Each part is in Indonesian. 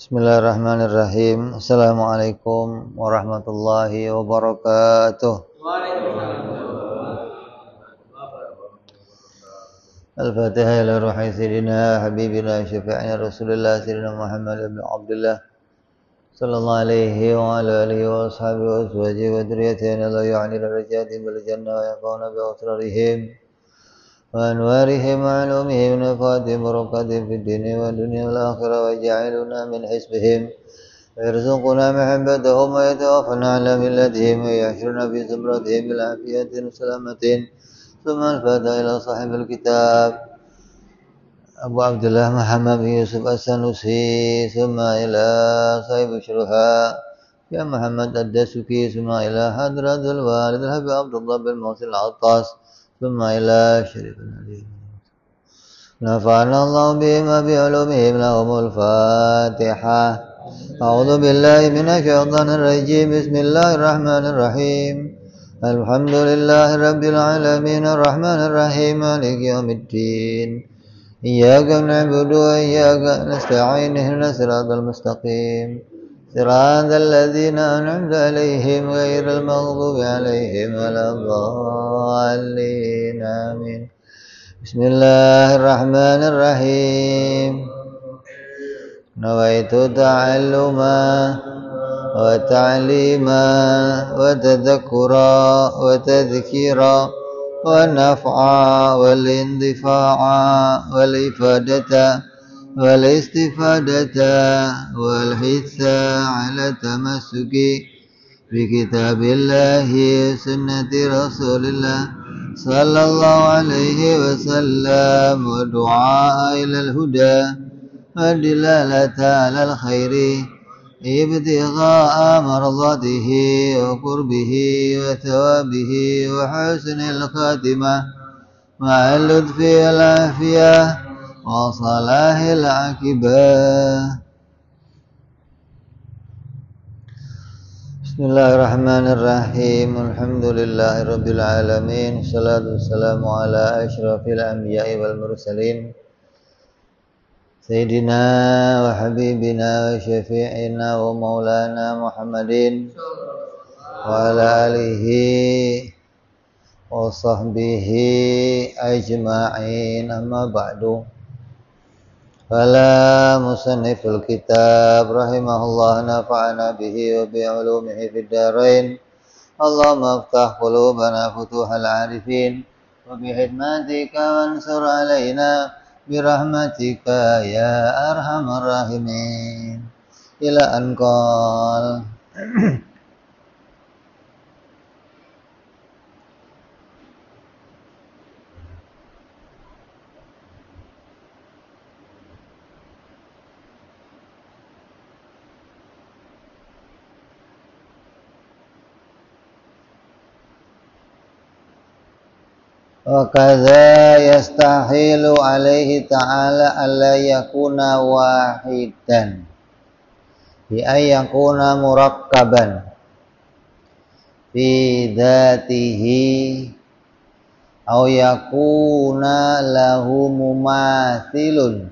Bismillahirrahmanirrahim. Assalamualaikum warahmatullahi wabarakatuh. Al-Fatihah ila ruhi sayyidina habibina syafi'ina Rasulillah sayyidina Muhammad ibn Abdullah sallallahu alaihi wa ala alihi wa ashabihi wa azwajihi wa dhurriyyatihi la yu'anil rajati bil jannah wa yaqawna bi asrarihim wa anwarihim wa ulumihim nafatihim barakatihim fid dini wa dunya wal akhirah wa ja'aluna min hisbihim ويرزقنا محبتهم ويتوفنا على ملتهم ويحشرنا في زمرتهم بالعافية وسلامة ثم الفاتحة إلى صاحب الكتاب أبو عبد الله محمد بن يوسف السنوسي ثم إلى صاحب الشروحاء يا محمد الدسوكي ثم إلى حضرة الوالد الحبيب عبد الله بن محسن العطاس ثم إلى شريف النبي نفعنا الله بما بعلومهم لهم الفاتحة أعوذ بالله من الشيطان الرجيم بسم الله الرحمن الرحيم الحمد لله رب العالمين الرحمن الرحيم مالك يوم الدين إياك نعبد وإياك نستعين اهدنا الصراط المستقيم صراط الذين أنعمت عليهم غير المغضوب عليهم ولا الضالين آمين بسم الله الرحمن الرحيم نويت تعلما وتعليما وتذكرا وتذكيرا والنفعا والاندفاعا والإفادة والاستفادة والحث على التمسك بكتاب الله وسنة رسول الله صلى الله عليه وسلم ودعاء إلى الهدى والدلالة على الخير ابتغاء مرضاته وقربه وثوابه وحسن الخاتمة مع اللطف والعافية وصلاح العاقبة. Bismillahirrahmanirrahim. Alhamdulillahi rabbil alamin. Salatu wassalamu ala asyrafil anbiya'i wal mursalin Sayyidina wa habibina wa syafi'ina wa maulana Muhammadin wa ala alihi wa sahbihi ajma'in, amma ba'du. Fala musanniful kitab rahimahullah nafa'ana bihi wa bi'ulumihi fid darain. Allahumma aftah qulubana futuhal arifin wa bihidmatika wansur alaina birahmatika ya arhamar rahimin. Ila anqal wa kadza yastahilu alaihi ta'ala alla yakuna wahidan bi ay yakuna murakkaban fi dzatihi aw yakuna lahu mumathilun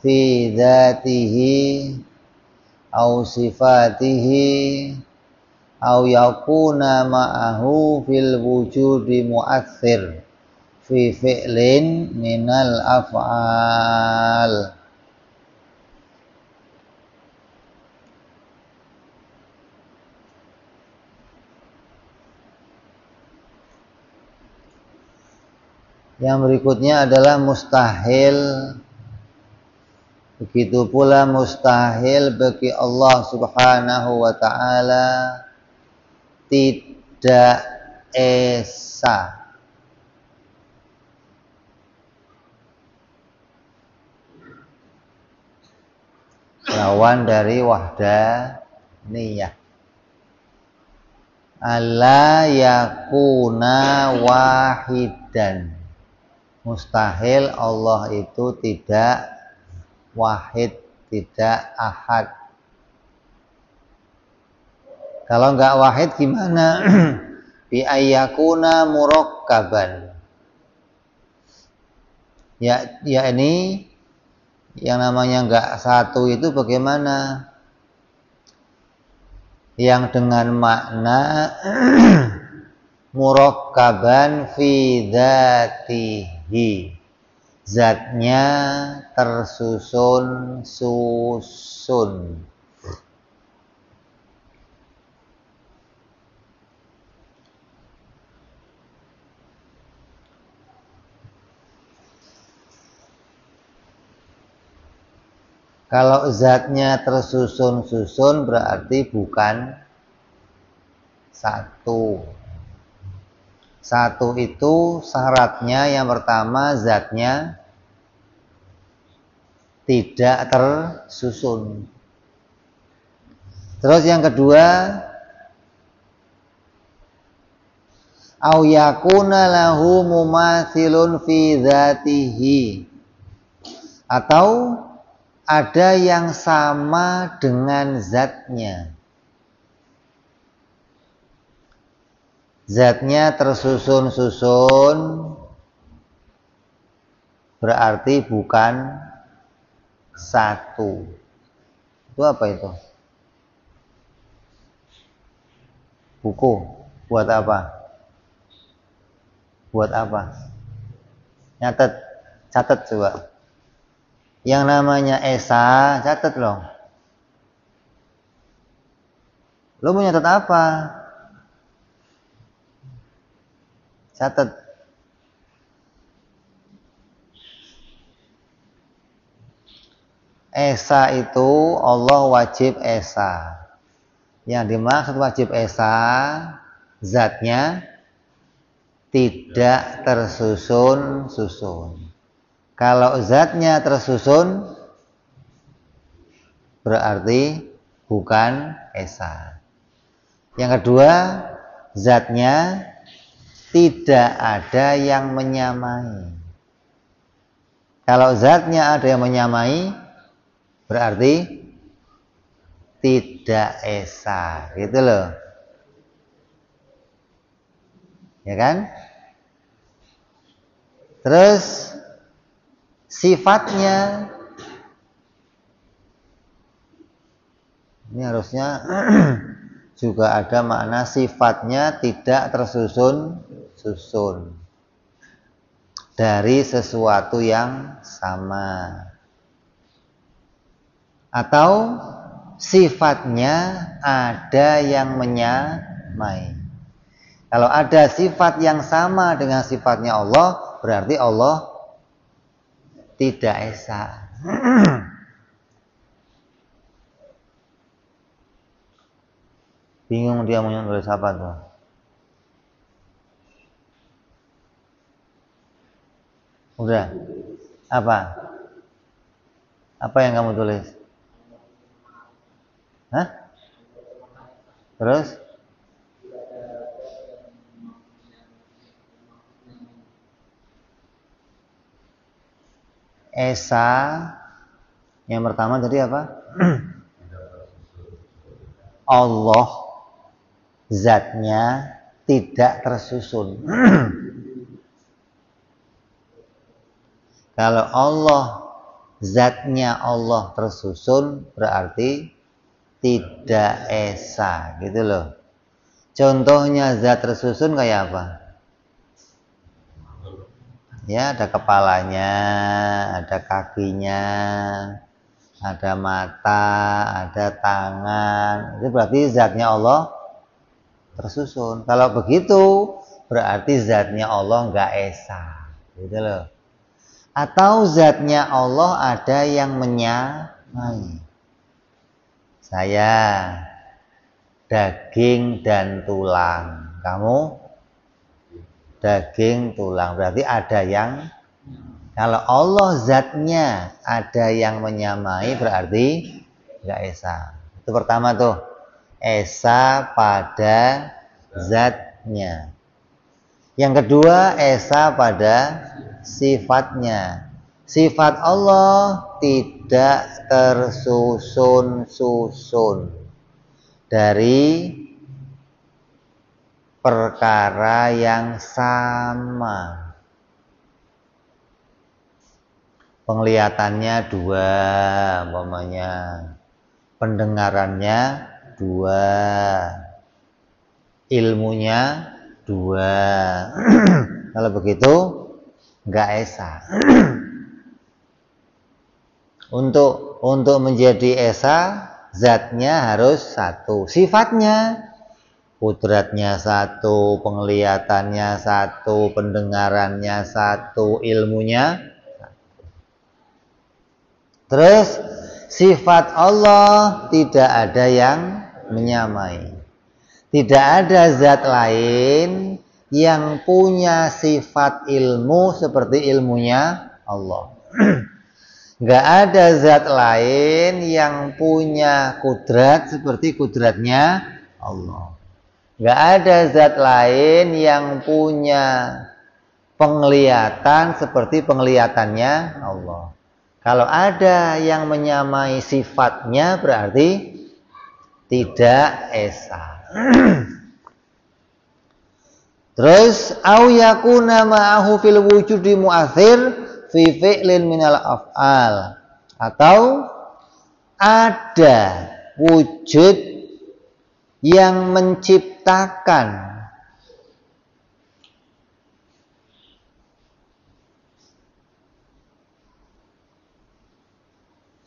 fi dzatihi aw sifatihi aw yakuna ma'ahu fil wujudi mu'athir fi fi'lin minal af'al. Yang berikutnya adalah mustahil. Begitu pula mustahil bagi Allah subhanahu wa ta'ala tidak esa. Lawan dari wahdaniyah. Alla yakuna wahidan. Mustahil Allah itu tidak wahid, tidak ahad. Kalau enggak wahid gimana? Bi ayyakuna murakkaban. Yakni Yang namanya enggak satu itu bagaimana? Yang dengan makna murakkaban fi dzatihi, zatnya tersusun susun. Kalau zatnya tersusun-susun berarti bukan satu. Satu itu syaratnya yang pertama zatnya tidak tersusun. Terus yang kedua, au yakuna lahu mumatsilun fi dzatihi, atau ada yang sama dengan zatnya. Zatnya tersusun-susun berarti bukan satu. Itu apa itu? Buku. Buat apa? Buat apa? Nyatet. Catat coba. Yang namanya Esa, catat loh. Lo mau nyatet apa? Catat. Esa itu Allah wajib Esa. Yang dimaksud wajib Esa, zatnya tidak tersusun-susun. Kalau zatnya tersusun, berarti bukan Esa. Yang kedua, zatnya tidak ada yang menyamai. Kalau zatnya ada yang menyamai, berarti tidak Esa, gitu loh. Ya kan? Terus sifatnya ini harusnya juga ada makna sifatnya tidak tersusun-susun dari sesuatu yang sama, atau sifatnya ada yang menyamai. Kalau ada sifat yang sama dengan sifatnya Allah, berarti Allah tidak Esa. Bingung dia mau nulis apa tuh? Udah? Apa? Apa yang kamu tulis? Hah? Terus? Esa yang pertama tadi apa? Allah zatnya tidak tersusun. Kalau Allah zatnya Allah tersusun berarti tidak Esa, gitu loh. Contohnya zat tersusun kayak apa? Ya, ada kepalanya, ada kakinya, ada mata, ada tangan. Itu berarti zatnya Allah tersusun. Kalau begitu, berarti zatnya Allah enggak Esa, gitu loh. Atau zatnya Allah ada yang menyamai. Saya daging dan tulang. Kamu daging tulang, berarti ada yang, kalau Allah zatnya ada yang menyamai berarti enggak Esa. Itu pertama tuh, Esa pada zatnya. Yang kedua, Esa pada sifatnya. Sifat Allah tidak tersusun-susun dari perkara yang sama. penglihatannya 2 umpamanya, pendengarannya 2, ilmunya 2. Kalau begitu enggak esa. Untuk menjadi esa, zatnya harus 1, sifatnya kudratnya 1, penglihatannya 1, pendengarannya 1, ilmunya 1. Terus sifat Allah tidak ada yang menyamai. Tidak ada zat lain yang punya sifat ilmu seperti ilmunya Allah. Nggak ada zat lain yang punya kudrat seperti kudratnya Allah. Nggak ada zat lain yang punya penglihatan seperti penglihatannya Allah. Kalau ada yang menyamai sifatnya berarti tidak esa. Terus au yakuna ma'ahu fil wujudi mu'athir fi fi'lin minal af'al, atau ada wujud yang menciptakan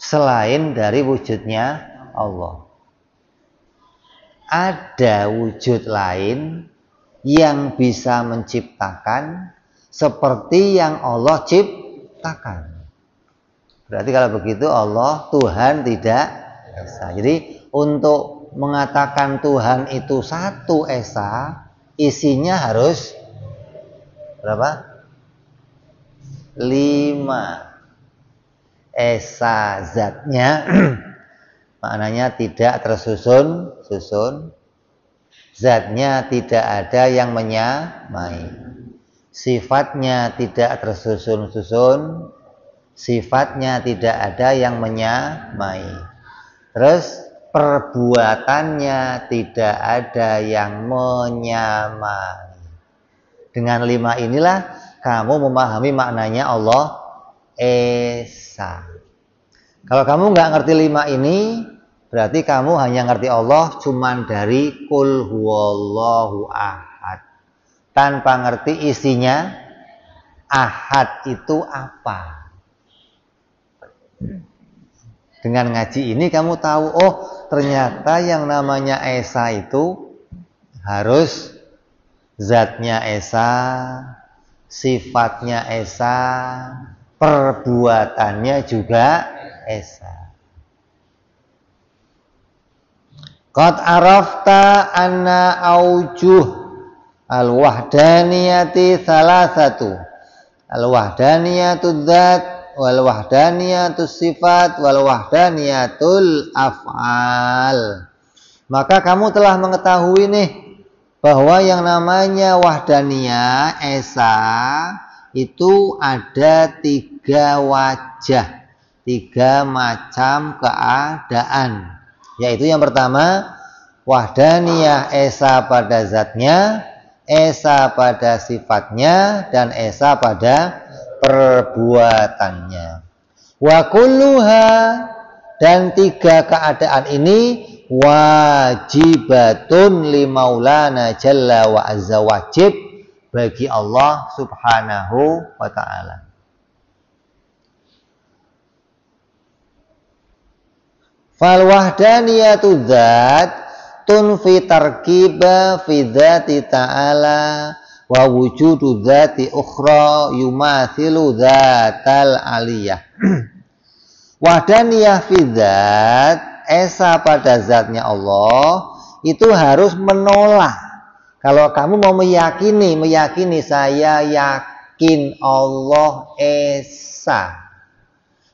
selain dari wujudnya Allah. Ada wujud lain yang bisa menciptakan seperti yang Allah ciptakan. Berarti kalau begitu Allah Tuhan tidak esa. Jadi untuk mengatakan Tuhan itu 1 esa, isinya harus berapa? 5. Esa zatnya maknanya tidak tersusun-susun, zatnya tidak ada yang menyamai, sifatnya tidak tersusun-susun, sifatnya tidak ada yang menyamai, terus perbuatannya tidak ada yang menyamai. Dengan 5 inilah kamu memahami maknanya Allah esa. Kalau kamu nggak ngerti 5 ini, berarti kamu hanya ngerti Allah cuman dari Qul huwallahu ahad, tanpa ngerti isinya ahad itu apa. Dengan ngaji ini kamu tahu, oh ternyata yang namanya esa itu harus zatnya esa, sifatnya esa, perbuatannya juga esa. Qad arafta anna aujuh al-wahdaniyati salasatu. Al-wahdaniyatud dzat wal wahdaniyatus sifat wal wahdaniyatul af'al. Maka kamu telah mengetahui nih bahwa yang namanya wahdaniyah esa itu ada 3 wajah, 3 macam keadaan. Yaitu yang pertama, wahdaniyah esa pada zatnya, esa pada sifatnya, dan esa pada perbuatannya. Wa kulluha, dan 3 keadaan ini wajibatun li maulana jalla wa azza, wajib bagi Allah subhanahu wa ta'ala. Fal wahdaniyatu dzat tunfi tarkiba fi dzati ta'ala wa wujudu dzati ukhra yumathilu dzatal aliyah. Wahdaniyah fi dzat, esa pada zatnya Allah, itu harus menolak. Kalau kamu mau meyakini saya yakin Allah esa,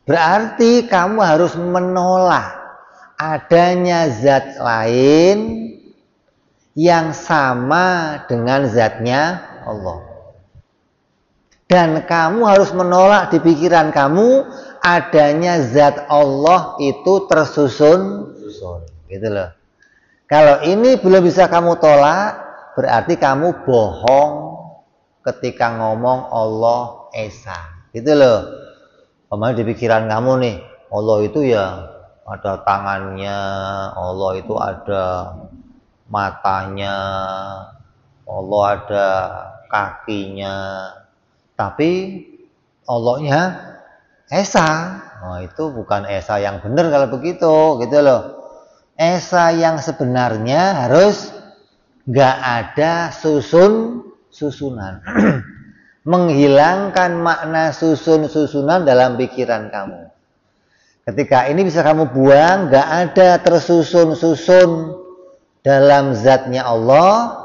berarti kamu harus menolak adanya zat lain yang sama dengan zatnya Allah. Dan kamu harus menolak di pikiran kamu adanya zat Allah itu tersusun. Gitu loh. Kalau ini belum bisa kamu tolak, berarti kamu bohong ketika ngomong Allah esa. Gitu loh. Pemain di pikiran kamu nih, Allah itu ya ada tangannya, Allah itu ada matanya, Allah ada kakinya, tapi Allahnya Esa. Oh, itu bukan Esa yang benar kalau begitu, gitu loh. Esa yang sebenarnya harus nggak ada susunan. Menghilangkan makna susunan dalam pikiran kamu. Ketika ini bisa kamu buang, nggak ada tersusun dalam zatnya Allah,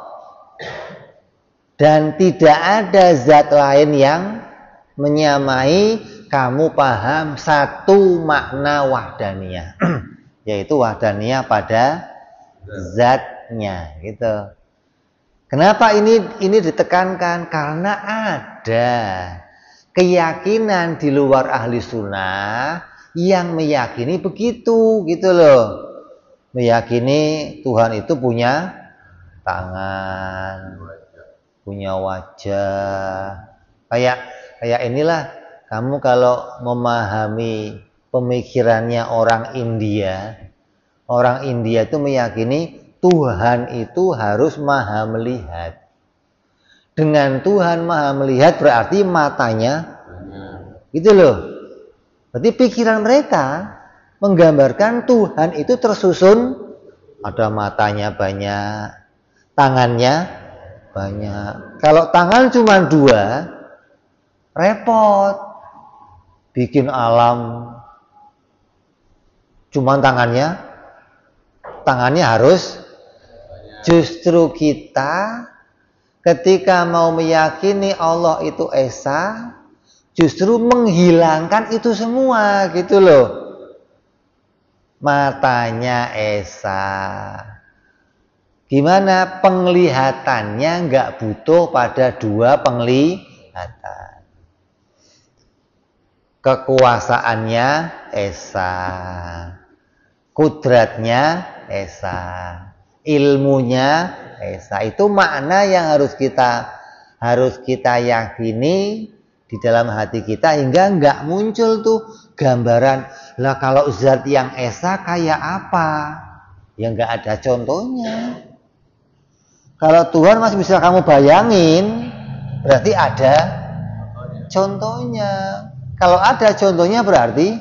dan tidak ada zat lain yang menyamai kamu paham satu makna wahdaniyah, yaitu wahdaniyah pada zatnya, gitu. Kenapa ini ditekankan? Karena ada keyakinan di luar ahli sunnah yang meyakini begitu, gitu loh. Meyakini Tuhan itu punya tangan, punya wajah. Kayak inilah kamu kalau memahami pemikirannya orang India itu meyakini Tuhan itu harus maha melihat. Dengan Tuhan maha melihat berarti matanya, gitu loh. Berarti pikiran mereka menggambarkan Tuhan itu tersusun, ada matanya banyak, tangannya banyak. Kalau tangan cuma 2, repot. Bikin alam cuma tangannya harus. Justru kita ketika mau meyakini Allah itu Esa, justru menghilangkan itu semua, gitu loh. Matanya Esa, gimana penglihatannya nggak butuh pada 2 penglihatan. Kekuasaannya Esa, kudratnya Esa, ilmunya Esa. Itu makna yang harus kita yakini di dalam hati kita, hingga nggak muncul tuh gambaran, lah kalau zat yang Esa kayak apa? Ya nggak ada contohnya. Kalau Tuhan masih bisa kamu bayangin, berarti ada contohnya. Kalau ada contohnya berarti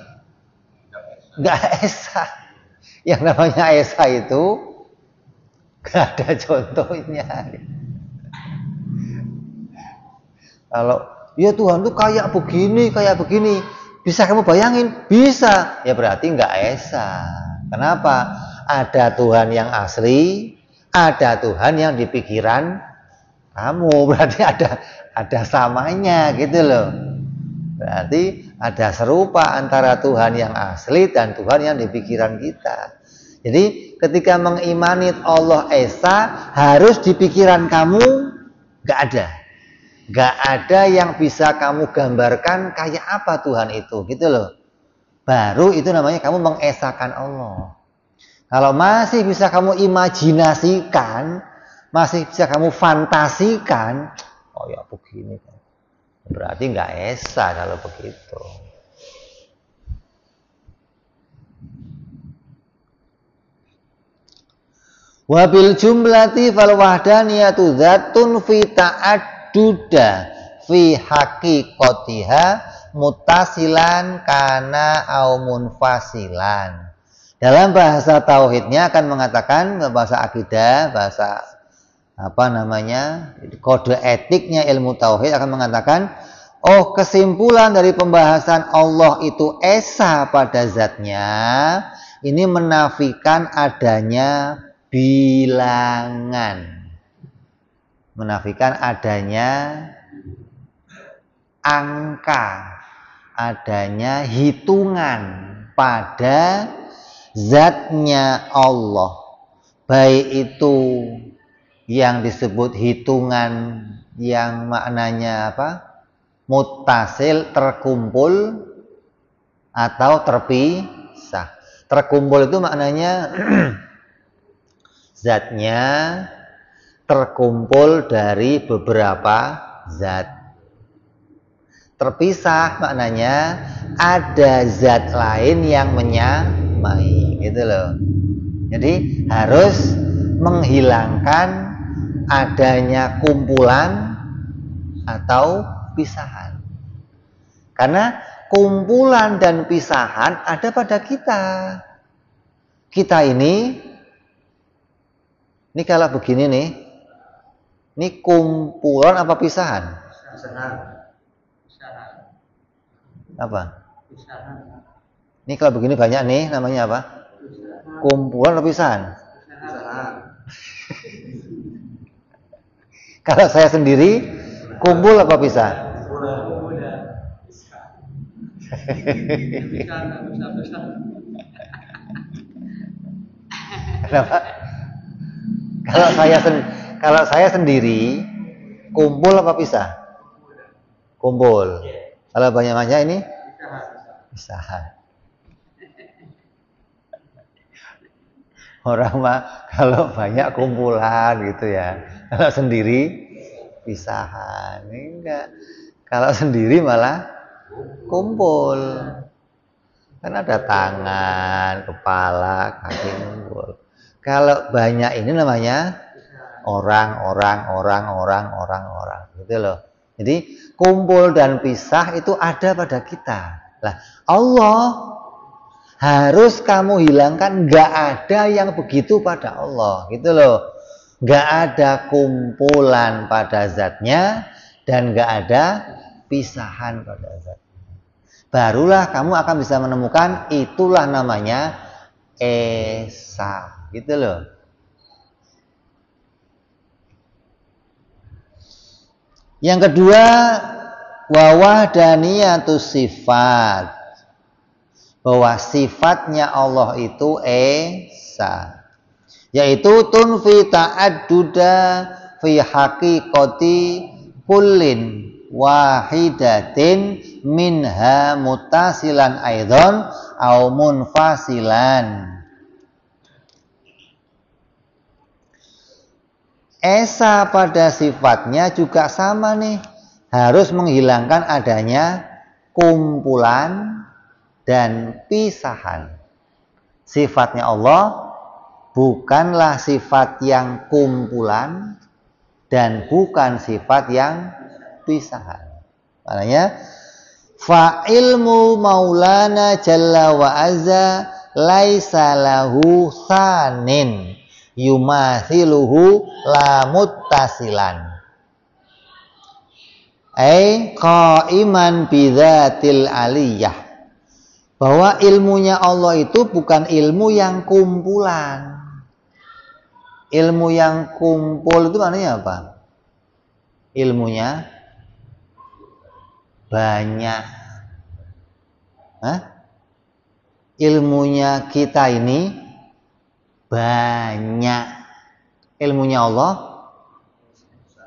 nggak Esa. Yang namanya Esa itu nggak ada contohnya. Kalau ya Tuhan tuh kayak begini, bisa kamu bayangin? Bisa. Ya berarti nggak Esa. Kenapa? Ada Tuhan yang asli, ada Tuhan yang di pikiran kamu. Berarti ada samanya, gitu loh. Berarti ada serupa antara Tuhan yang asli dan Tuhan yang di pikiran kita. Jadi ketika mengimani Allah Esa, harus di pikiran kamu nggak ada yang bisa kamu gambarkan kayak apa Tuhan itu, gitu loh. Baru itu namanya kamu mengesakan Allah. Kalau masih bisa kamu imajinasikan, masih bisa kamu fantasikan, oh ya begini, berarti nggak Esa kalau begitu. Wabil jumlati fal wahdaniyatu dzatun fi ta'adduda fi haqiqatiha muttasilan kana au munfasilan. Dalam bahasa tauhidnya akan mengatakan, bahasa akidah, bahasa kode etiknya ilmu tauhid akan mengatakan, oh, kesimpulan dari pembahasan Allah itu Esa pada zatnya, ini menafikan adanya bilangan, menafikan adanya angka, adanya hitungan pada zatnya Allah, baik itu yang disebut hitungan yang maknanya muttasil, terkumpul, atau terpisah. Terkumpul itu maknanya zatnya terkumpul dari beberapa zat. terpisah maknanya ada zat lain yang menyamai, gitu loh. Jadi harus menghilangkan adanya kumpulan atau pisahan. Karena kumpulan dan pisahan ada pada kita. Kita ini kalau begini nih, ini kumpulan apa pisahan? Pisahan. Apa? Pisahan. Ini kalau begini banyak nih, namanya apa? Pisahan. Kumpulan atau pisahan? Pisahan. Kalau saya sendiri, kumpul apa pisah? Kenapa? Kalau saya sendiri, kumpul apa pisah? Kumpul. Kalau banyak-banyak ini pisahan. Orang mah kalau banyak kumpulan gitu ya. Kalau sendiri pisahan. Enggak. Kalau sendiri malah kumpul. Kan ada tangan, kepala, kaki kumpul. Kalau banyak ini namanya orang. Gitu loh. Jadi kumpul dan pisah itu ada pada kita. Lah, Allah harus kamu hilangkan, nggak ada yang begitu pada Allah, gitu loh. Nggak ada kumpulan pada zatnya dan nggak ada pisahan pada zatnya. Barulah kamu akan bisa menemukan itulah namanya esa, gitu loh. Yang kedua, wawahdaniyatu sifat, bahwa sifatnya Allah itu esa, yaitu tunfi ta'adduda fi haqiqati kullin wahidatin minha muttasilan aidan au munfasilan. Esa pada sifatnya juga sama nih, harus menghilangkan adanya kumpulan dan pisahan. Sifatnya Allah bukanlah sifat yang kumpulan dan bukan sifat yang pisahan. Maknanya fa ilmu maulana jalla wa azza laisa lahu sanin yumathiluhu la muttasilan ai qaiman bidzatil aliyah, bahwa ilmunya Allah itu bukan ilmu yang kumpulan. Ilmu yang kumpul itu maknanya apa? Ilmunya banyak. Hah? Ilmunya kita ini banyak. Ilmunya Allah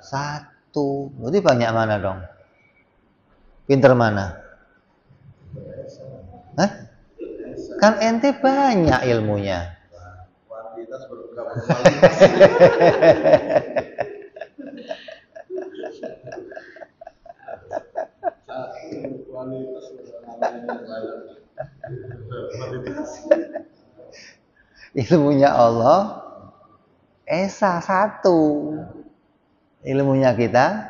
satu. Berarti banyak mana dong? Pinter mana? Hah? Kan ente banyak ilmunya. Kuantitas berkualitas. Ilmunya Allah esa satu, ilmunya kita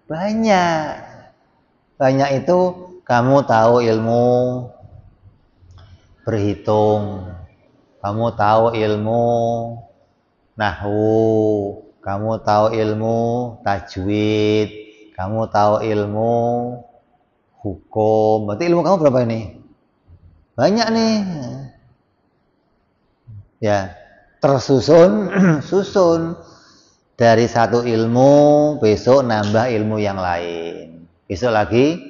banyak. Banyak itu kamu tahu ilmu berhitung, kamu tahu ilmu nahwu, kamu tahu ilmu tajwid, kamu tahu ilmu hukum. Berarti ilmu kamu berapa ini? Banyak nih. Ya, tersusun susun dari satu ilmu, besok nambah ilmu yang lain, besok lagi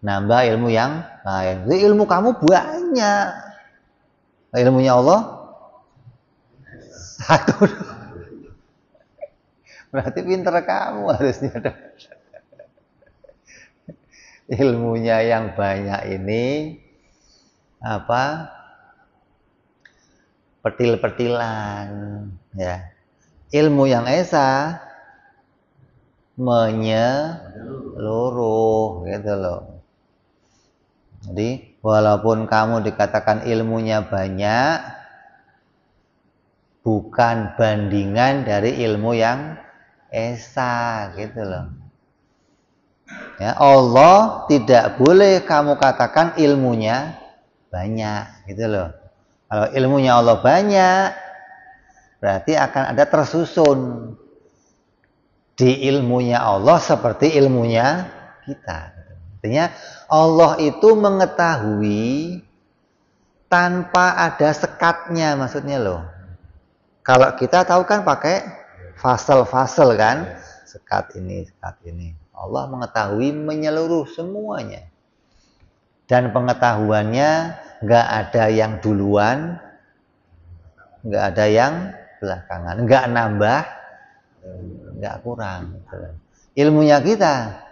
nambah ilmu yang lain. Jadi ilmu kamu banyak, ilmunya Allah satu. Berarti pinter kamu harusnya. Ilmunya yang banyak ini apa? Petil-petilan, ya. Ilmu yang esa menyeluruh, gitu loh. Jadi walaupun kamu dikatakan ilmunya banyak, bukan bandingan dari ilmu yang esa gitu loh. Ya, Allah tidak boleh kamu katakan ilmunya banyak gitu loh. Kalau ilmunya Allah banyak, berarti akan ada tersusun di ilmunya Allah seperti ilmunya kita. Artinya Allah itu mengetahui tanpa ada sekatnya, maksudnya loh. Kalau kita tahu kan pakai fasal-fasal kan, sekat ini, sekat ini. Allah mengetahui menyeluruh semuanya. Dan pengetahuannya nggak ada yang duluan, nggak ada yang belakangan, nggak nambah, nggak kurang. Ilmunya kita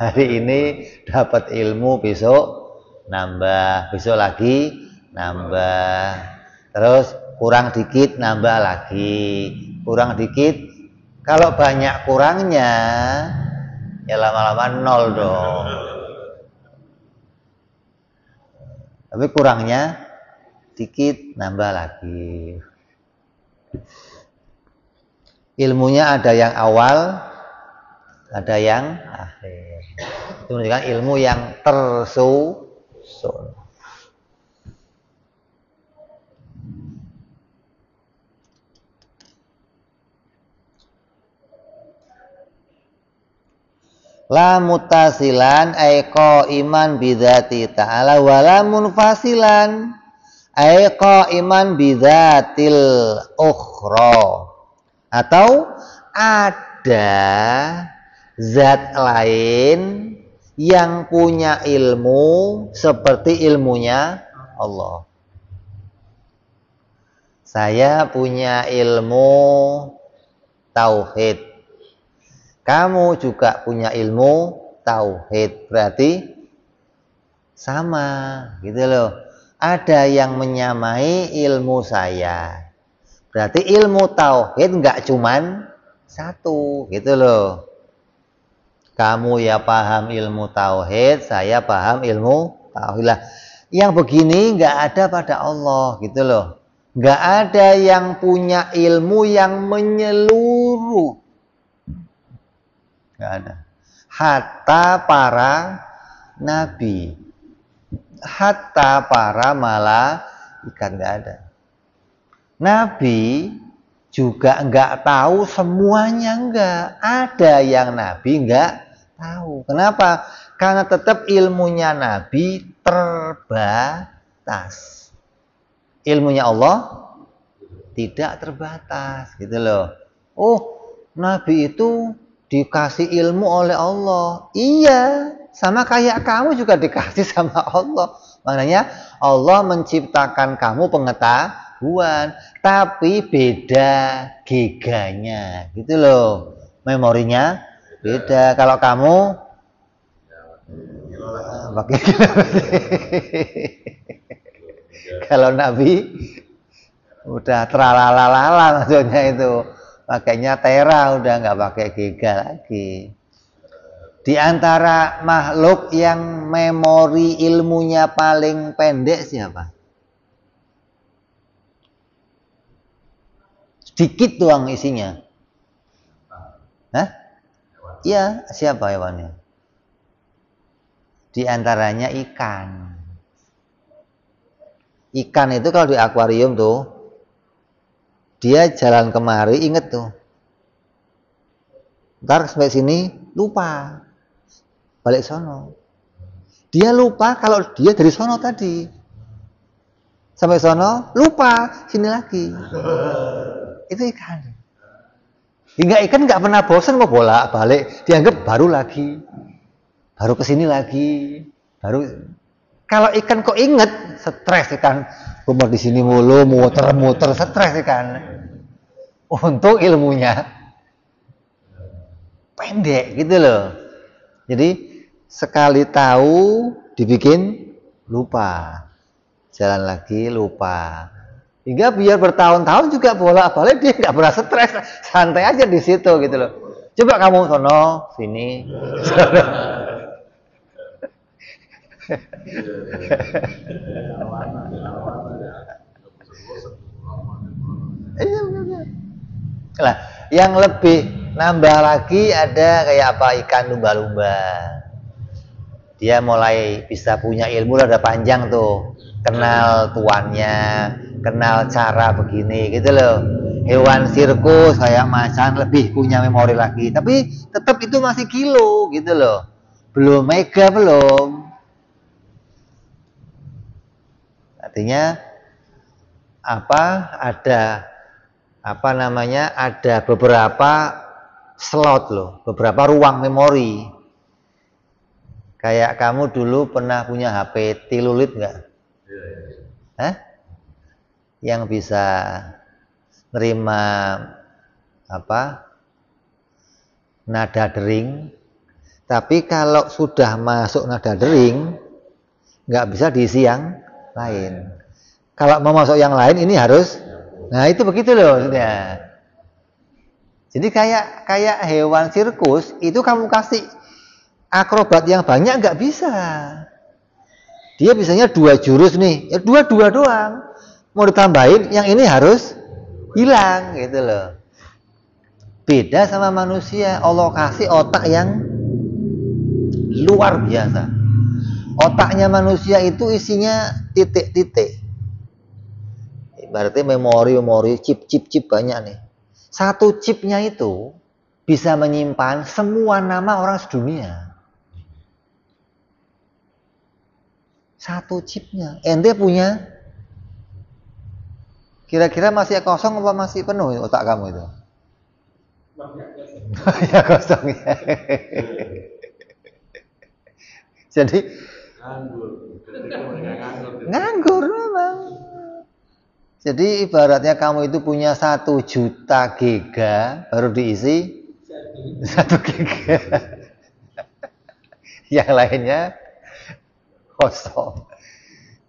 hari ini dapat ilmu, besok nambah, besok lagi nambah, terus kurang dikit nambah lagi, kurang dikit. Kalau banyak kurangnya ya lama-lama nol dong. Tapi kurangnya dikit nambah lagi. Ilmunya ada yang awal, ada yang akhir. Itu menunjukkan ilmu yang tersusun. La mutasilan ay qaiman bidzati ta'ala wa la munfasilan ay qaiman bidzatil ukhra. Atau ada zat lain yang punya ilmu seperti ilmunya Allah. Saya punya ilmu tauhid, kamu juga punya ilmu tauhid, berarti sama gitu loh. Ada yang menyamai ilmu saya, berarti ilmu tauhid nggak cuman satu gitu loh. Kamu ya paham ilmu tauhid, saya paham ilmu tauhid lah. Yang begini nggak ada pada Allah gitu loh. Nggak ada yang punya ilmu yang menyeluruh. Nggak ada. Hatta para nabi, hatta para malaikat nggak ada. Nabi juga nggak tahu semuanya, nggak ada yang nabi nggak tahu. Kenapa? Karena tetap ilmunya nabi terbatas. Ilmunya Allah tidak terbatas gitu loh. Oh, nabi itu dikasih ilmu oleh Allah. Iya, sama kayak kamu juga dikasih sama Allah. Maknanya Allah menciptakan kamu pengetahuan, tapi beda giganya gitu loh. Memorinya beda. Kalau kamu pakai kalau Nabi udah tralalalala maksudnya itu. Pakainya tera, udah nggak pakai giga lagi. Di antara makhluk yang memori ilmunya paling pendek siapa? Sedikit doang isinya. Hah? Iya, siapa hewannya? Di antaranya ikan. Ikan itu kalau di akuarium tuh, dia jalan kemari, inget tuh. Ntar sampai sini lupa, balik sono. Dia lupa kalau dia dari sono tadi. Sampai sono lupa, sini lagi. Itu ikan. Hingga ikan nggak pernah bosan mau bolak balik, dianggap baru lagi, baru kesini lagi, baru. Kalau ikan kok inget, stres ikan. Cuma di sini mulu, muter-muter, stres ikan. Untuk ilmunya pendek gitu loh. Jadi sekali tahu dibikin lupa, jalan lagi lupa. Hingga biar bertahun-tahun juga bolak-balik dia nggak pernah stres, santai aja di situ gitu loh. Coba kamu sono, sini. Lah, yang lebih nambah lagi ada kayak apa, ikan lumba-lumba. Dia mulai bisa punya ilmu rada panjang tuh, kenal tuannya, kenal cara begini gitu loh. Hewan sirkus kayak macan lebih punya memori lagi, tapi tetap itu masih kilo gitu loh, belum mega belum. Artinya apa, ada beberapa slot loh, beberapa ruang memori. Kayak kamu dulu pernah punya HP tilulit nggak? Hah? Yang bisa nerima nada dering, tapi kalau sudah masuk nada dering nggak bisa diisi yang lain. Kalau mau masuk yang lain ini harus, nah itu begitu loh maksudnya. Jadi kayak hewan sirkus itu kamu kasih akrobat yang banyak nggak bisa. Dia bisanya 2 jurus nih, ya 2 doang. Mau ditambahin yang ini harus hilang gitu loh. Beda sama manusia, Allah kasih otak yang luar biasa. Otaknya manusia itu isinya titik-titik. Berarti memori, chip banyak nih. Satu chipnya itu bisa menyimpan semua nama orang sedunia. Satu chipnya. Ente punya, kira-kira masih kosong apa masih penuh otak kamu itu? Ya kosong ya. Jadi nganggur memang. Jadi ibaratnya kamu itu punya 1 juta giga baru diisi 1 giga. Yang lainnya kosong.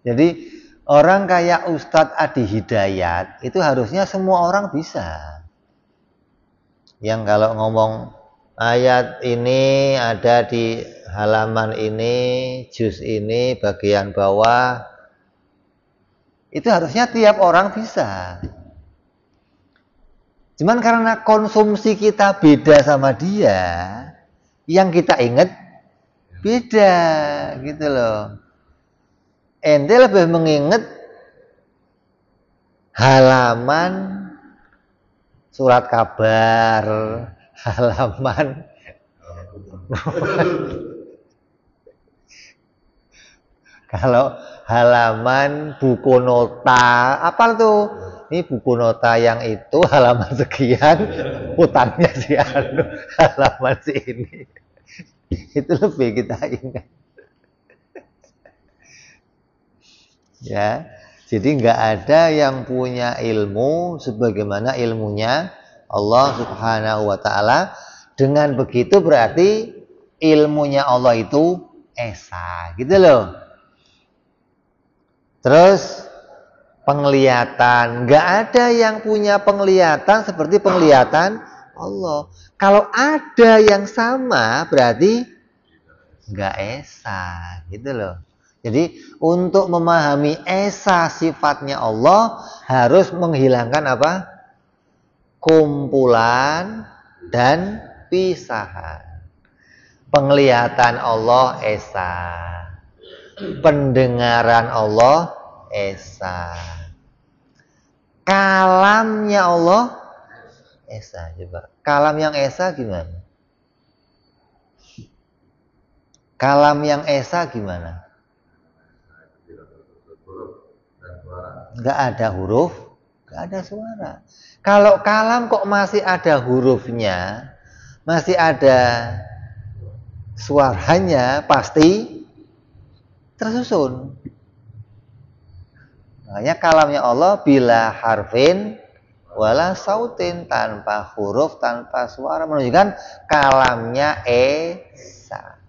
Jadi orang kayak Ustadz Adi Hidayat itu harusnya semua orang bisa. Yang kalau ngomong ayat ini ada di halaman ini, juz ini, bagian bawah, itu harusnya tiap orang bisa. Cuman karena konsumsi kita beda sama dia, yang kita ingat beda gitu loh. Ente lebih mengingat halaman surat kabar, halaman kalau halaman buku nota, apa tuh? Ini buku nota yang itu halaman sekian, utangnya si anu, halaman si ini. Itu lebih kita ingat. Ya, jadi nggak ada yang punya ilmu sebagaimana ilmunya Allah Subhanahu wa Ta'ala. Dengan begitu berarti ilmunya Allah itu esa, gitu loh. Terus penglihatan, nggak ada yang punya penglihatan seperti penglihatan Allah. Kalau ada yang sama berarti nggak esa, gitu loh. Jadi untuk memahami esa sifatnya Allah harus menghilangkan apa? Kumpulan dan pisahan. Penglihatan Allah esa, pendengaran Allah esa, kalamnya Allah esa. Coba kalam yang esa gimana? Kalam yang esa gimana? Nggak ada huruf, nggak ada suara. Kalau kalam kok masih ada hurufnya, masih ada suaranya, pasti tersusun. Makanya kalamnya Allah bila harfin wala sautin, tanpa huruf, tanpa suara, menunjukkan kalamnya esa.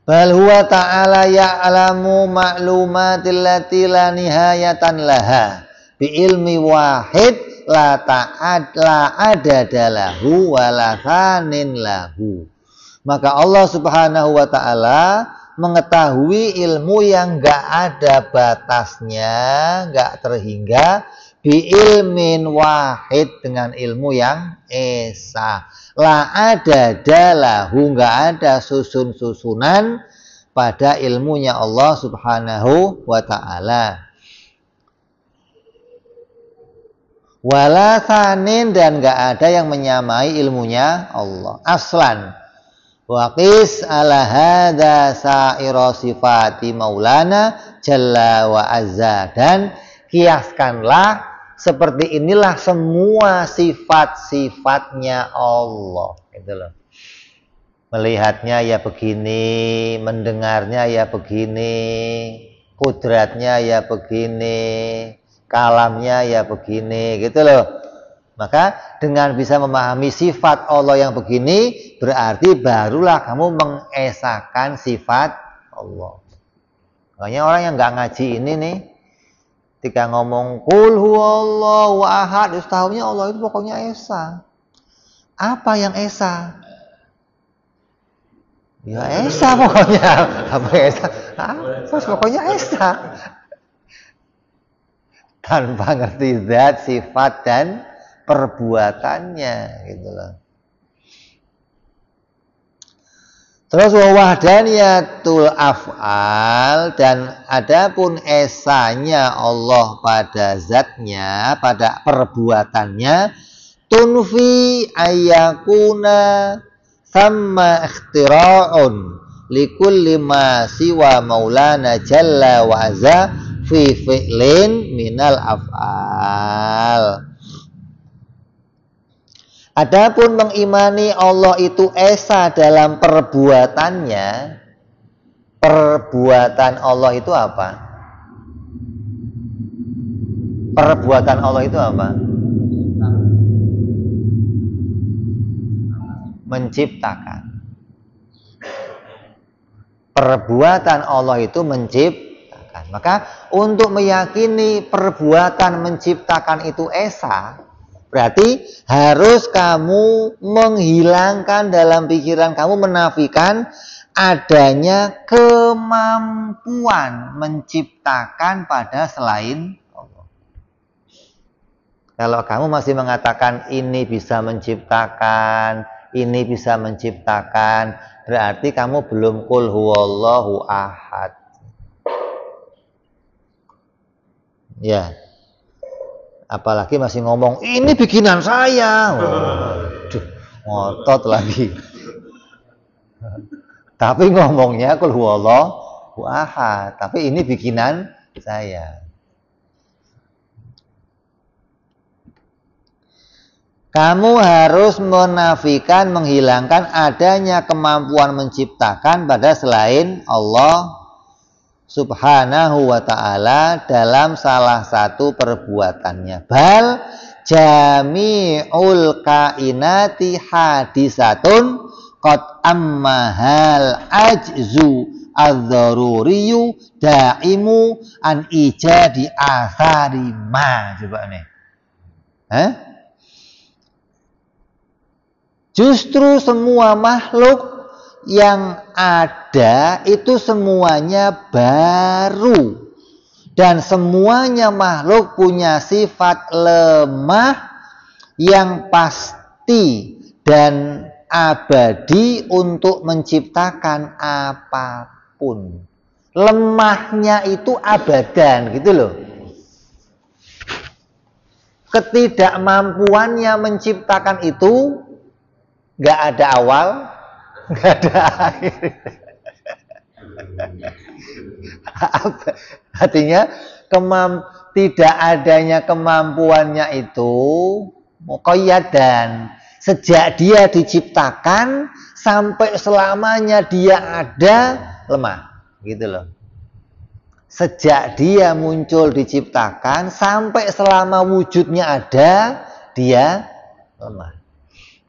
Bal huwa ta'ala ya'lamu ma'lumatil lati la nihayatan laha bi ilmi wahid la adadalahu wa la thanin lahu. Maka Allah Subhanahu wa ta'ala mengetahui ilmu yang enggak ada batasnya, enggak terhingga, bi ilmin wahid, dengan ilmu yang esa. La adadalahu, enggak ada susun-susunan pada ilmunya Allah Subhanahu wa ta'ala. Wala thanin, dan enggak ada yang menyamai ilmunya Allah. Aslan waqis ala hadza sa'ira sifati maulana jalla wa azza, dan kiaskanlah seperti inilah semua sifat-sifatnya Allah, gitu loh. Melihatnya ya begini, mendengarnya ya begini, kudratnya ya begini, kalamnya ya begini, gitu loh. Maka dengan bisa memahami sifat Allah yang begini, berarti barulah kamu mengesahkan sifat Allah. Makanya orang yang nggak ngaji ini nih, ketika ngomong qul huwallahu ahad, tahunya Allah itu pokoknya esa. Apa yang esa? Ya esa pokoknya. Apa esa? Pokoknya esa. Tanpa ngerti zat, sifat, dan perbuatannya, gitu loh. Terus wahdaniyatul af'al, dan adapun esanya Allah pada zatnya, pada perbuatannya, tunfi ayyakuna thamma ikhtira'un likulli ma siwa maulana jalla wa azza fi fi'lin minal af'al. Adapun mengimani Allah itu esa dalam perbuatannya, perbuatan Allah itu apa? Perbuatan Allah itu apa? Menciptakan. Perbuatan Allah itu menciptakan. Maka untuk meyakini perbuatan menciptakan itu esa, berarti harus kamu menghilangkan dalam pikiran kamu, menafikan adanya kemampuan menciptakan pada selain Allah. Kalau kamu masih mengatakan ini bisa menciptakan, ini bisa menciptakan, berarti kamu belum qul huwallahu ahad. Ya. Apalagi masih ngomong, ini bikinan saya. Waduh, ngotot lagi. Tapi ngomongnya qul huwallahu ahad, tapi ini bikinan saya. Kamu harus menafikan, menghilangkan adanya kemampuan menciptakan pada selain Allah Subhanahu wa ta'ala dalam salah satu perbuatannya. Bal jami'ul kainati hadisatun qad ammahal ajzu adz-dzaruriyyu daimu an ijadi athari ma. Coba nih. Justru semua makhluk yang ada itu semuanya baru, dan semuanya makhluk punya sifat lemah yang pasti dan abadi untuk menciptakan apapun. Lemahnya itu abadan, gitu loh. Ketidakmampuannya menciptakan itu nggak ada awal, nggak ada akhir. Artinya tidak adanya kemampuannya itu muqayyadan. Sejak dia diciptakan sampai selamanya dia ada, lemah, gitu loh. Sejak dia muncul diciptakan sampai selama wujudnya ada, dia lemah.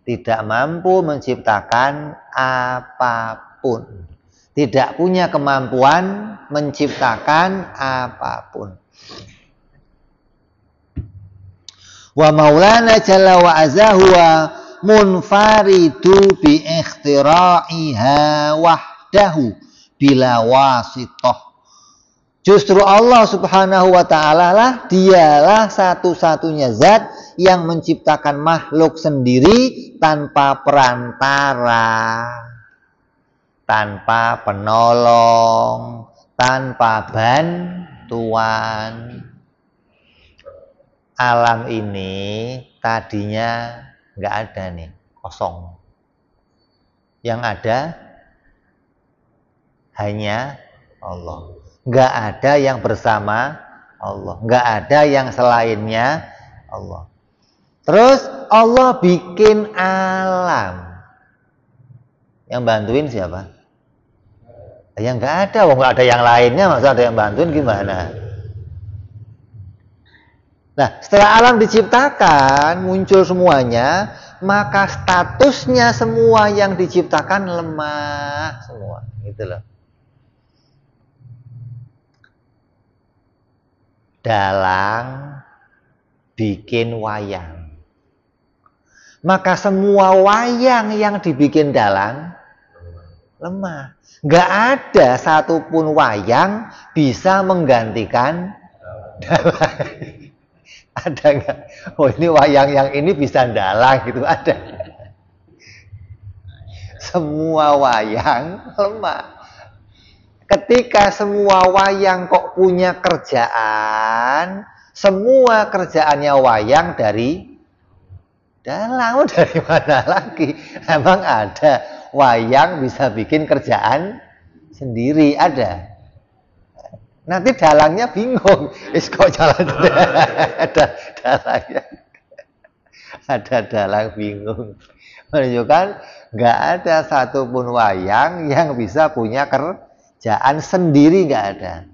Tidak mampu menciptakan apapun. Tidak punya kemampuan menciptakan apapun. Wa maulana jalla wa azza huwa munfaridu bi ikhtira'iha wahdahu bila wasithah. Justru Allah subhanahu wa ta'ala lah, dialah satu-satunya zat yang menciptakan makhluk sendiri tanpa perantara, tanpa penolong, tanpa bantuan. Alam ini tadinya nggak ada nih, kosong. Yang ada hanya Allah. Nggak ada yang bersama Allah. Nggak ada yang selainnya Allah. Terus Allah bikin alam. Yang bantuin siapa? Ya nggak ada. Nggak ada yang lainnya, masa ada yang bantuin gimana? Nah, setelah alam diciptakan, muncul semuanya, maka statusnya semua yang diciptakan lemah semua. Gitu loh. Dalang bikin wayang, maka semua wayang yang dibikin dalang lemah. Nggak ada satupun wayang bisa menggantikan dalang. Ada nggak? Oh, ini wayang yang ini bisa dalang gitu, ada. Semua wayang lemah. Ketika semua wayang kok punya kerjaan, semua kerjaannya wayang dari dalang. Dari mana lagi? Emang ada wayang bisa bikin kerjaan sendiri? Ada. Nanti dalangnya bingung. Kok jalan ada dalangnya. Ada dalang bingung. Menunjukkan nggak ada satupun wayang yang bisa punya kerjaan sendiri, nggak ada.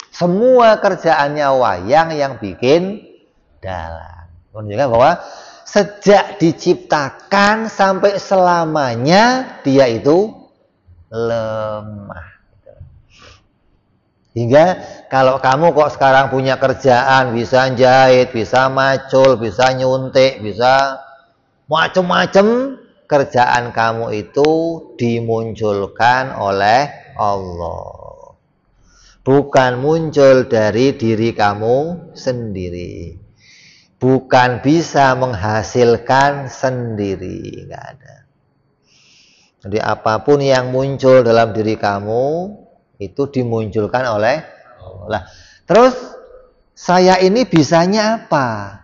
Semua kerjaannya wayang yang bikin dalang. Menunjukkan bahwa sejak diciptakan sampai selamanya dia itu lemah. Hingga kalau kamu kok sekarang punya kerjaan, bisa jahit, bisa macul, bisa nyuntik, bisa macam-macam, kerjaan kamu itu dimunculkan oleh Allah. Bukan muncul dari diri kamu sendiri. Bukan bisa menghasilkan sendiri, enggak ada. Jadi apapun yang muncul dalam diri kamu itu dimunculkan oleh Allah. Terus saya ini bisanya apa?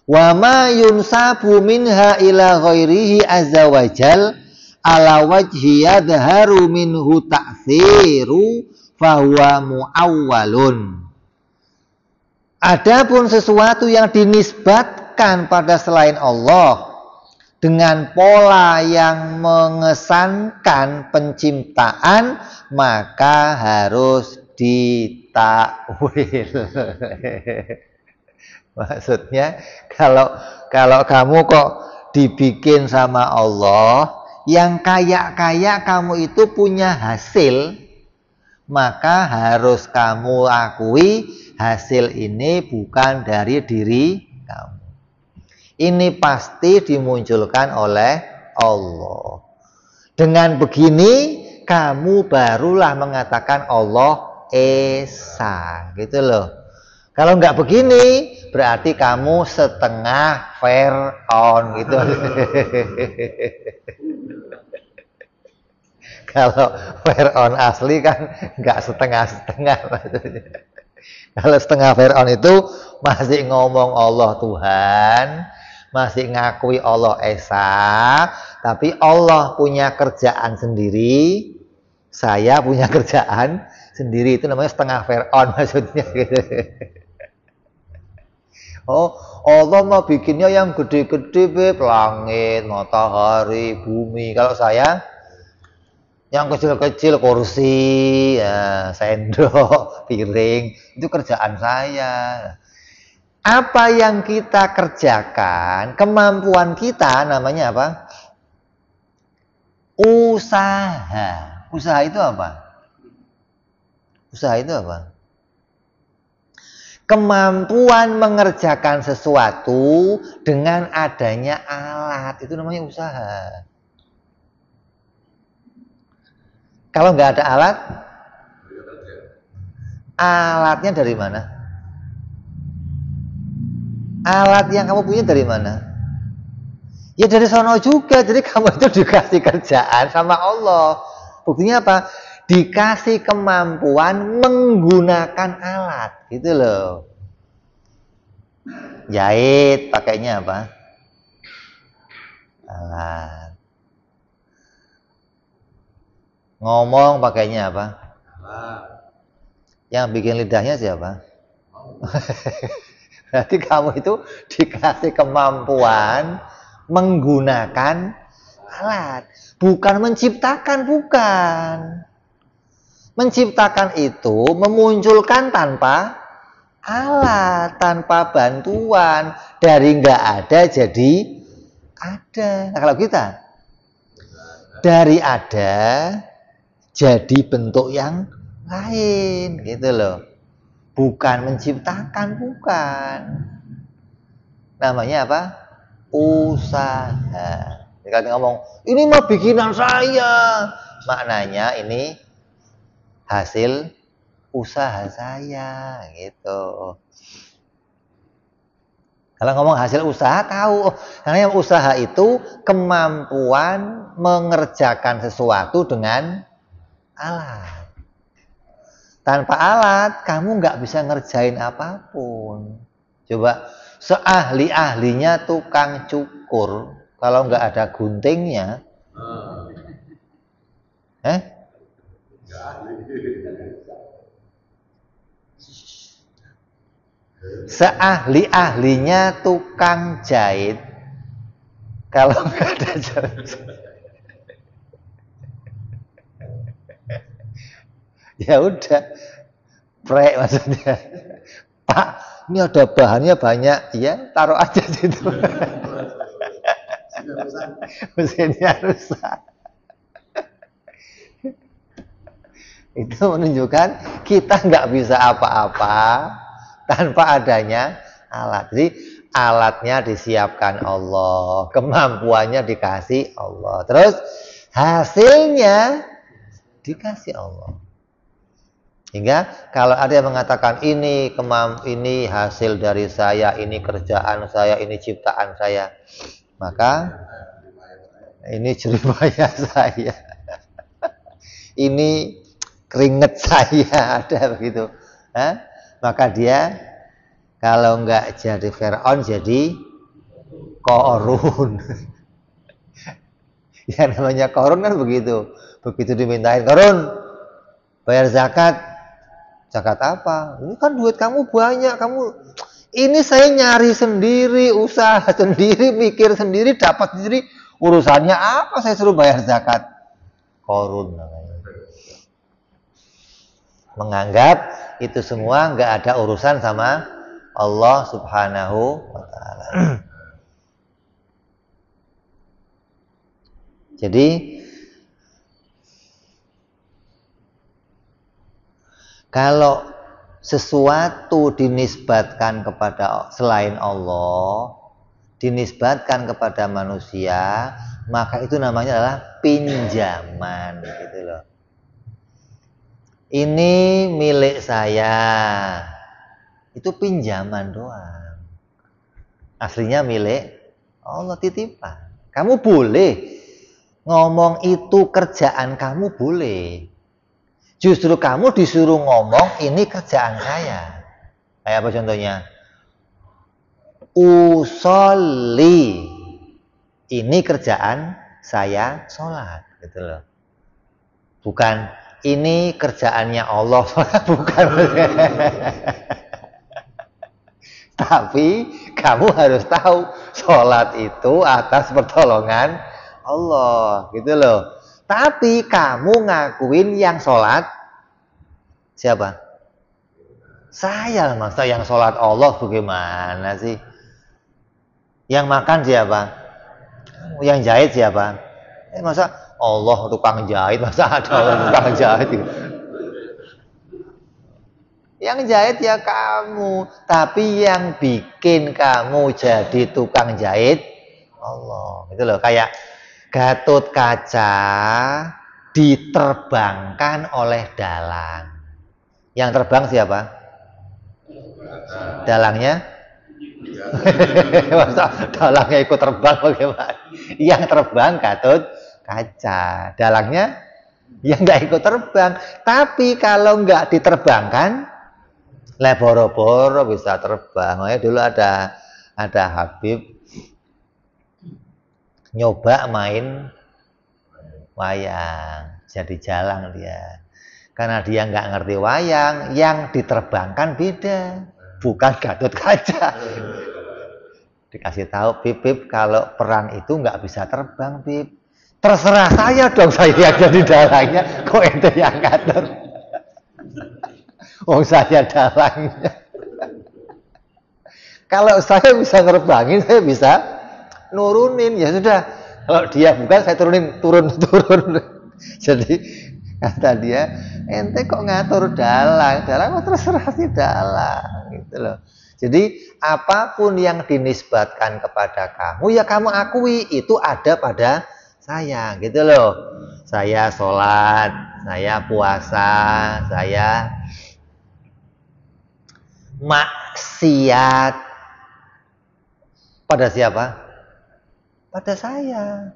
Wa ma yunsabu minha ila ghairihi azza wajal ala wajhi yadharu minhu ta'thiru fahuwa muawwalun. Adapun sesuatu yang dinisbatkan pada selain Allah dengan pola yang mengesankan penciptaan, maka harus ditakwil. Maksudnya kalau kamu kok dibikin sama Allah, yang kaya-kaya kamu itu punya hasil, maka harus kamu akui hasil ini bukan dari diri kamu. Ini pasti dimunculkan oleh Allah. Dengan begini, kamu barulah mengatakan Allah Esa. Gitu loh. Kalau nggak begini, berarti kamu setengah Fir'aun. Gitu. Kalau Fir'aun asli kan nggak setengah-setengah. Kalau setengah Fir'aun itu masih ngomong Allah Tuhan, masih ngakui Allah Esa, tapi Allah punya kerjaan sendiri, saya punya kerjaan sendiri. Itu namanya setengah Fir'aun maksudnya. Oh, Allah mau bikinnya yang gede-gede, langit, matahari, bumi. Kalau saya yang kecil-kecil, kursi, ya, sendok, piring, itu kerjaan saya. Apa yang kita kerjakan, kemampuan kita namanya apa? Usaha. Usaha itu apa? Usaha itu apa? Kemampuan mengerjakan sesuatu dengan adanya alat, itu namanya usaha. Kalau nggak ada alat, alatnya dari mana? Alat yang kamu punya dari mana? Ya dari sono juga. Jadi kamu itu dikasih kerjaan sama Allah. Buktinya apa? Dikasih kemampuan menggunakan alat, gitu loh. Jahit pakainya apa? Alat. Ngomong pakainya apa? Yang bikin lidahnya siapa? Berarti kamu itu dikasih kemampuan menggunakan alat, bukan menciptakan, bukan. Menciptakan itu memunculkan tanpa alat, tanpa bantuan. Dari nggak ada jadi ada. Nah, kalau kita dari ada jadi bentuk yang lain, gitu loh. Bukan menciptakan, bukan. Namanya apa? Usaha. Kalau ngomong, ini mah bikinan saya. Maknanya ini hasil usaha saya, gitu. Kalau ngomong hasil usaha tahu, karena yang usaha itu kemampuan mengerjakan sesuatu dengan alat. Tanpa alat kamu nggak bisa ngerjain apapun. Coba seahli-ahlinya tukang cukur, kalau nggak ada guntingnya, seahli-ahlinya tukang jahit, kalau nggak ada jahit, ya udah, prek maksudnya. Pak, ini ada bahannya banyak, ya taruh aja situ. Mesinnya rusak. Itu menunjukkan kita nggak bisa apa-apa tanpa adanya alat. Jadi alatnya disiapkan Allah, kemampuannya dikasih Allah, terus hasilnya dikasih Allah. Hingga kalau ada yang mengatakan ini hasil dari saya, ini kerjaan saya, ini ciptaan saya, maka ini jeripaya saya, ini keringet saya, ada begitu. Maka dia kalau enggak jadi Fir'aun jadi Qarun. Ya namanya Qarun kan begitu. Begitu dimintain, Qarun bayar zakat. Zakat apa? Ini kan duit kamu banyak, ini saya nyari sendiri, usaha sendiri, mikir sendiri, dapat sendiri, urusannya apa saya suruh bayar zakat? Qarun namanya. Menganggap itu semua nggak ada urusan sama Allah Subhanahu wa ta'ala. Jadi kalau sesuatu dinisbatkan kepada selain Allah, dinisbatkan kepada manusia, maka itu namanya adalah pinjaman, gitu loh. Ini milik saya, itu pinjaman doang. Aslinya milik Allah, titipan. Kamu boleh ngomong itu kerjaan kamu, boleh. Justru kamu disuruh ngomong ini kerjaan saya. Kayak apa contohnya? Usolli, ini kerjaan saya, sholat, gitu loh. Bukan ini kerjaannya Allah, bukan. Tapi kamu harus tahu sholat itu atas pertolongan Allah, gitu loh. Tapi kamu ngakuin yang sholat siapa? Saya, masa yang sholat Allah bagaimana sih? Yang makan siapa? Yang jahit siapa? Masa Allah tukang jahit, masa ada Allah tukang jahit? Ya Yang jahit ya kamu, tapi yang bikin kamu jadi tukang jahit Allah. Gitu loh, kayak Gatot Kaca diterbangkan oleh dalang. Yang terbang siapa? Dalangnya? Masa dalangnya ikut terbang bagaimana? Yang terbang Gatot Kaca. Dalangnya yang nggak ikut terbang. Tapi kalau nggak diterbangkan, boro-boro bisa terbang. Makanya dulu ada Habib nyoba main wayang, jadi jalang dia. Karena dia nggak ngerti wayang, yang diterbangkan beda, bukan Gatot Kaca. Dikasih tahu, Bib, kalau perang itu nggak bisa terbang, Bib. Terserah saya dong, saya yang jadi dalangnya, kok ente yang ngatur. Oh, saya dalangnya. Kalau saya bisa nerbangin, saya bisa nurunin. Ya sudah, kalau dia bukan, saya turun. Jadi kata dia, ente kok ngatur dalang kok terserah si dalang, gitu loh. Jadi apapun yang dinisbatkan kepada kamu, ya kamu akui itu ada pada saya, gitu loh. Saya sholat, saya puasa, saya maksiat pada siapa? Pada saya.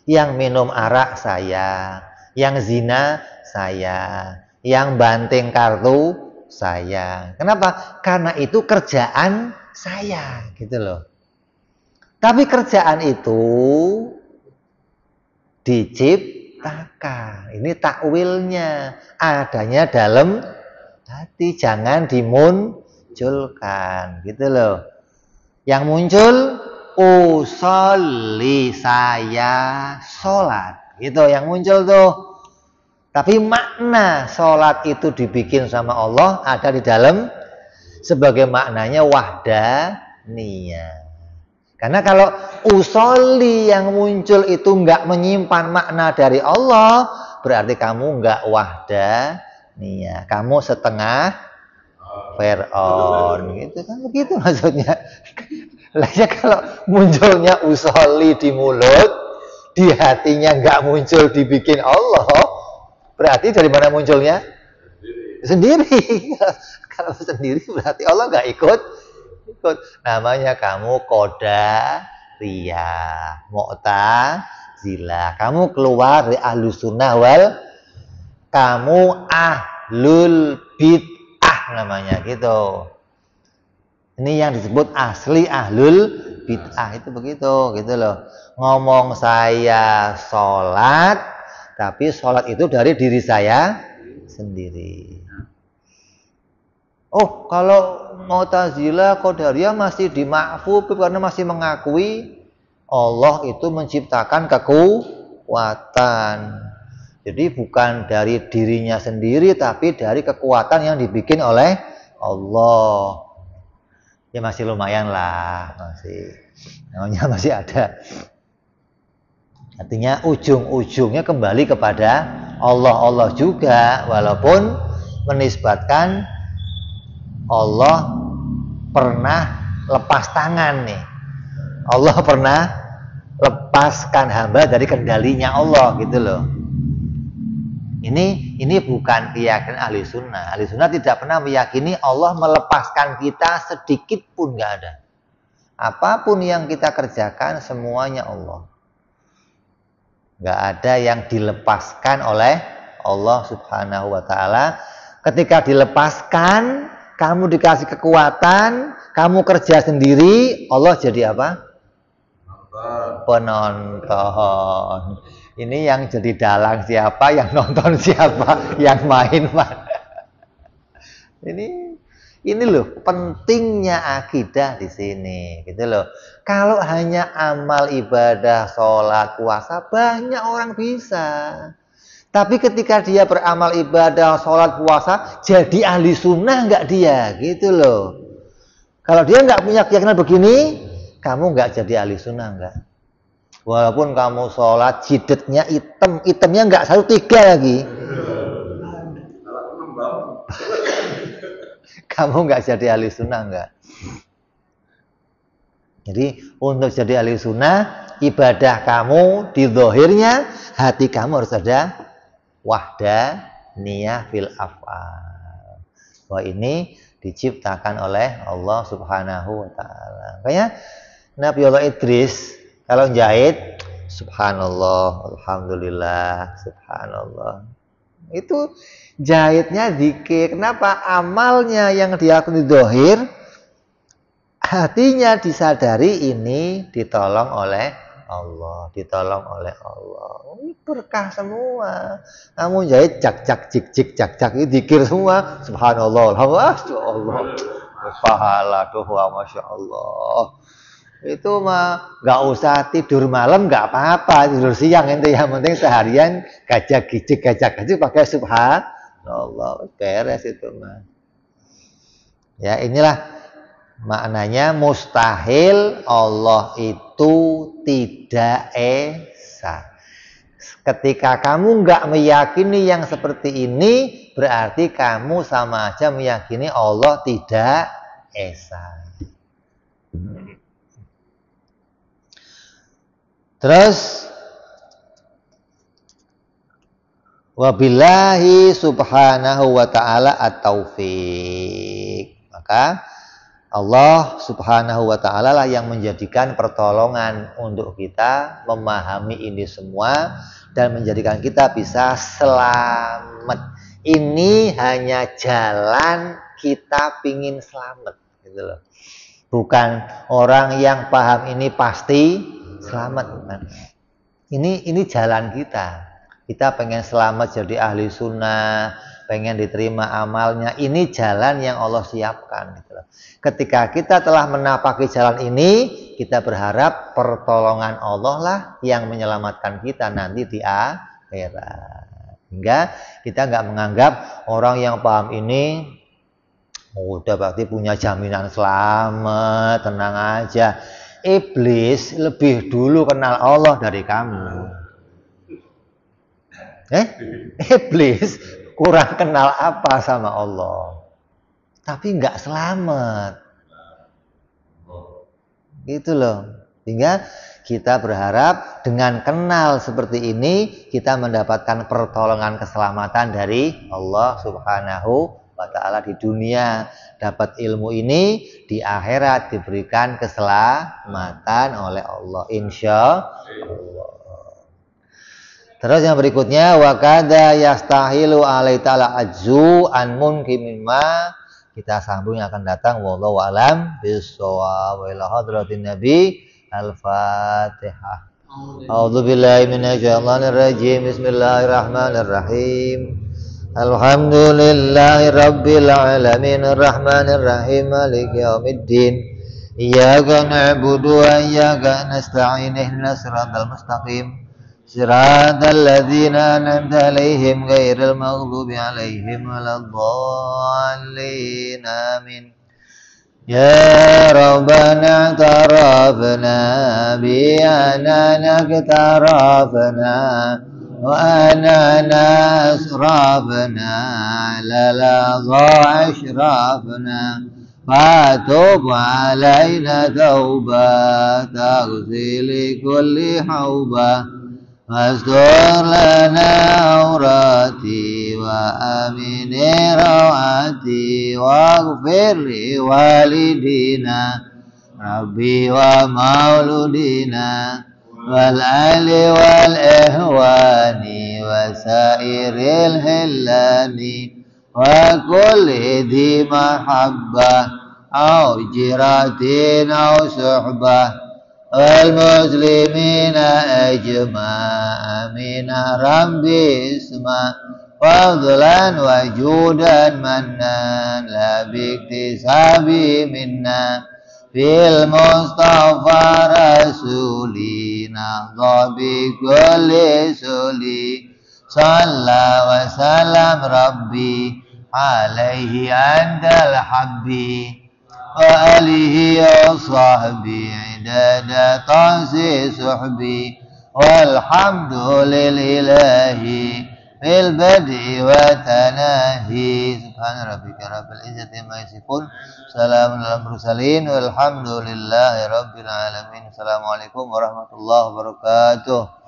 Yang minum arak saya, yang zina saya, yang banting kartu saya. Kenapa? Karena itu kerjaan saya, gitu loh. Tapi kerjaan itu diciptakan. Ini takwilnya, adanya dalam hati, jangan dimunculkan, gitu loh. Yang muncul usolli, saya sholat, gitu yang muncul tuh. Tapi makna sholat itu dibikin sama Allah ada di dalam, sebagai maknanya wahdaniyah. Karena kalau usolli yang muncul itu nggak menyimpan makna dari Allah, berarti kamu nggak wahdaniyah, kamu setengah Fir'aun, gitu kan, begitu maksudnya. Lainnya kalau munculnya usolli di mulut, di hatinya nggak muncul dibikin Allah, berarti dari mana munculnya? Sendiri. Kalau sendiri berarti Allah nggak ikut. Namanya kamu qadariyah, mu'tazilah. Kamu keluar dari ahlus sunnah wal, kamu ahlul bid'ah namanya, gitu. Ini yang disebut asli ahlul bid'ah, itu begitu, gitu loh. Ngomong saya sholat, tapi sholat itu dari diri saya sendiri. Oh, kalau Mu'tazilah, Qadariyah masih dima'fu karena masih mengakui Allah itu menciptakan kekuatan. Jadi bukan dari dirinya sendiri, tapi dari kekuatan yang dibikin oleh Allah. Ya masih lumayan lah, masih ada. Artinya ujung-ujungnya kembali kepada Allah juga, walaupun menisbatkan Allah pernah lepas tangan nih. Allah pernah lepaskan hamba dari kendalinya Allah, gitu loh. Ini bukan keyakinan ahli sunnah. Ahli sunnah tidak pernah meyakini Allah melepaskan kita sedikit pun, nggak ada. Apapun yang kita kerjakan semuanya Allah. Nggak ada yang dilepaskan oleh Allah Subhanahu wa Ta'ala. Ketika dilepaskan, kamu dikasih kekuatan, kamu kerja sendiri, Allah jadi apa? Penonton. Ini yang jadi dalang siapa, yang nonton siapa, yang main mana. Ini loh pentingnya akidah di sini, gitu loh. Kalau hanya amal ibadah, sholat, puasa, banyak orang bisa. Tapi ketika dia beramal ibadah, sholat, puasa, jadi ahli sunnah nggak dia, gitu loh. Kalau dia nggak punya keyakinan begini, kamu nggak jadi ahli sunnah, nggak. Walaupun kamu sholat, jidetnya hitamnya nggak 1/3 lagi. kamu nggak jadi ahli sunnah enggak. Jadi untuk jadi ahli sunnah, ibadah kamu di zahirnya, hati kamu harus ada wahdaniyah fil af'al. Bahwa ini diciptakan oleh Allah Subhanahu wa taala. Makanya Nabi Allah Idris kalau jahit subhanallah, alhamdulillah, subhanallah. Itu jahitnya zikir. Kenapa? Amalnya yang diakui zahir, hatinya disadari ini ditolong oleh Allah, ditolong oleh Allah. Ini berkah semua. Kamu jahit jak cik jak ini zikir semua. Subhanallah, alhamdulillah, pahala tuh, masya Allah. Itu mah nggak usah tidur malam, nggak apa-apa, tidur siang itu yang penting seharian gajak gijik pakai subhanallah, beres itu mah. Ya inilah maknanya mustahil Allah itu tidak esa. Ketika kamu nggak meyakini yang seperti ini, berarti kamu sama aja meyakini Allah tidak esa. Terus wabillahi subhanahu wa ta'ala at-taufiq. Maka Allah subhanahu wa ta'ala lah yang menjadikan pertolongan untuk kita memahami ini semua dan menjadikan kita bisa selamat. Ini hanya jalan kita pingin selamat gitu loh. Bukan orang yang paham ini pasti selamat. Ini jalan kita. Kita pengen selamat jadi ahli sunnah, pengen diterima amalnya. Ini jalan yang Allah siapkan. Gitu loh. Ketika kita telah menapaki jalan ini, kita berharap pertolongan Allah lah yang menyelamatkan kita nanti di akhirat. Hingga kita nggak menganggap orang yang paham ini udah berarti punya jaminan selamat, tenang aja. Iblis lebih dulu kenal Allah dari kamu. Iblis kurang kenal apa sama Allah, tapi nggak selamat. Gitu loh. Sehingga kita berharap dengan kenal seperti ini kita mendapatkan pertolongan keselamatan dari Allah Subhanahu wa ta'ala di dunia, dapat ilmu ini, di akhirat diberikan keselamatan oleh Allah, insya Allah. Terus yang berikutnya, wa kada yastahilu alai ta'ala ajzu an munkimin ma. Kita sambung yang akan datang, wallahu alam bissawab. Wa ila hadratin nabi al-fatihah. A'udzu billahi minasyaitonir rajim. Bismillahirrahmanirrahim. Alhamdulillahi rabbil alamin arrahmanir rahim maliki yaumiddin iyyaka na'budu wa iyyaka nasta'in ihdinas siratal mustaqim siratal ladzina an'amta 'alaihim ghairil maghdubi 'alaihim waladdallin amin. Ya Rabbana tarafna bi anana tarafna وأنعنا أسرافنا على لظى أشرافنا فاتوب علينا توبة تغسل كل حوبة واستر لنا عوراتي وآمن روعاتي واغفر لوالدينا ربي ومولودينا والآل والإخوان وسائر الهلان وكل ذي محبة أو جيرة أو صحبة والمسلمين أجمع من ربي اسما فضلا وجودا منا لا باكتساب منا في المصطفى رسولي نهضى بكل سولي صلى وسلم ربي عليه عند الحبي وآله وصحبه عدد طاس صحبي والحمد لله fil badi wa tanahi. Subhana rabbika rabbil izzati amma yasifun. Salamun alal mursalin walhamdulillahi rabbil alamin. Assalamualaikum warahmatullahi wabarakatuh.